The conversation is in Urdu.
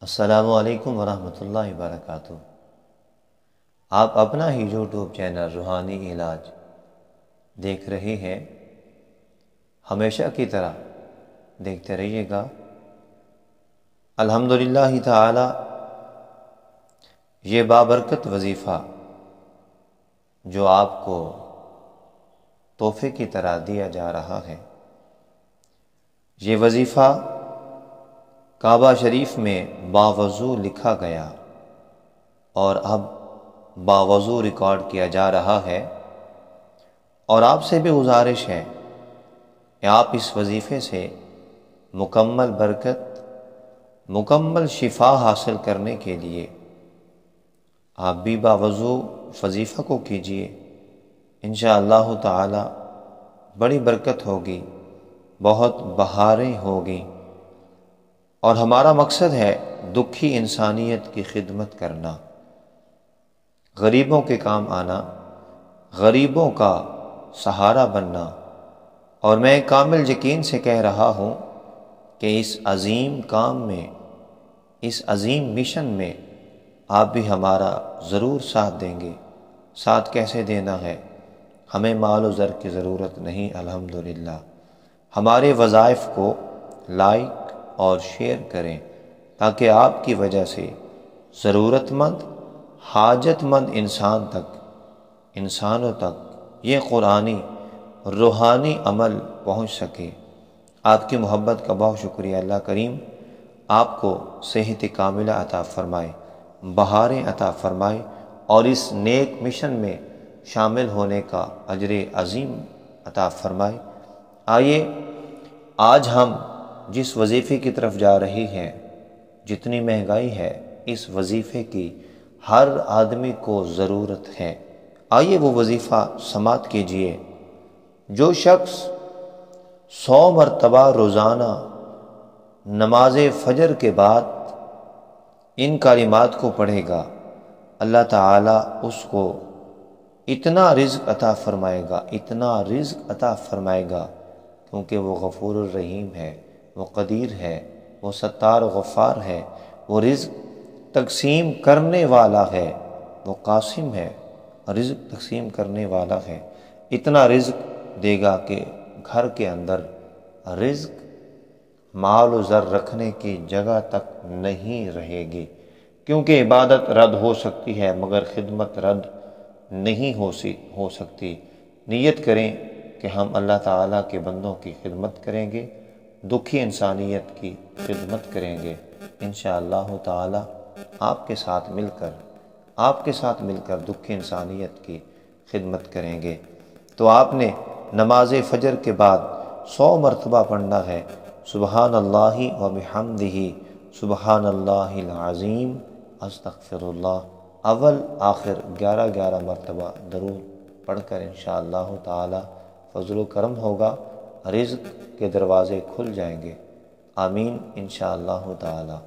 السلام علیکم ورحمۃ اللہ وبرکاتہ۔ آپ اپنا ہی یوٹیوب چینل روحانی علاج دیکھ رہے ہیں۔ ہمیشہ کی طرح دیکھتے رہیے گا۔ الحمدللہ تعالی یہ بابرکت وظیفہ جو آپ کو تحفے کی طرح دیا جا رہا ہے، یہ وظیفہ کعبہ شریف میں باوضو لکھا گیا اور اب باوضو ریکارڈ کیا جا رہا ہے، اور آپ سے بھی گزارش ہے کہ آپ اس وظیفے سے مکمل برکت، مکمل شفا حاصل کرنے کے لیے آپ بھی باوضو وظیفہ کو کیجیے۔ انشاءاللہ تعالی بڑی برکت ہوگی، بہت بہاریں ہوگی، اور ہمارا مقصد ہے دکھی انسانیت کی خدمت کرنا، غریبوں کے کام آنا، غریبوں کا سہارا بننا۔ اور میں کامل یقین سے کہہ رہا ہوں کہ اس عظیم کام میں، اس عظیم مشن میں آپ بھی ہمارا ضرور ساتھ دیں گے۔ ساتھ کیسے دینا ہے؟ ہمیں مال و زر کی ضرورت نہیں، الحمدللہ۔ ہمارے وظائف کو لائک اور شیئر کریں تاکہ آپ کی وجہ سے ضرورت مند، حاجت مند انسانوں تک یہ قرآنی روحانی عمل پہنچ سکے۔ آپ کی محبت کا بہت شکریہ۔ اللہ کریم آپ کو صحت کاملہ عطا فرمائے، بہاریں عطا فرمائے، اور اس نیک مشن میں شامل ہونے کا اجر عظیم عطا فرمائے۔ آئیے آج ہم جس وظیفے کی طرف جا رہی ہیں، جتنی مہنگائی ہے، اس وظیفے کی ہر آدمی کو ضرورت ہے۔ آئیے وہ وظیفہ سماعت کیجئے۔ جو شخص 100 مرتبہ روزانہ نماز فجر کے بعد ان کلمات کو پڑھے گا، اللہ تعالیٰ اس کو اتنا رزق عطا فرمائے گا، اتنا رزق عطا فرمائے گا، کیونکہ وہ غفور الرحیم ہے، وہ قدیر ہے، وہ ستار غفار ہے، وہ رزق تقسیم کرنے والا ہے، وہ قاسم ہے، رزق تقسیم کرنے والا ہے۔ اتنا رزق دے گا کہ گھر کے اندر رزق، مال و زر رکھنے کی جگہ تک نہیں رہے گی، کیونکہ عبادت رد ہو سکتی ہے مگر خدمت رد نہیں ہو سکتی۔ نیت کریں کہ ہم اللہ تعالیٰ کے بندوں کی خدمت کریں گے، دکھی انسانیت کی خدمت کریں گے۔ انشاءاللہ تعالی آپ کے ساتھ مل کر دکھی انسانیت کی خدمت کریں گے۔ تو آپ نے نماز فجر کے بعد 100 مرتبہ پڑھنا ہے، سبحان اللہ و بحمدہ، سبحان اللہ العظیم، استغفر اللہ۔ اول آخر 11 مرتبہ درود پڑھ کر انشاءاللہ تعالی فضل و کرم ہوگا، رزق کے دروازے کھل جائیں گے۔ آمین انشاءاللہ تعالی۔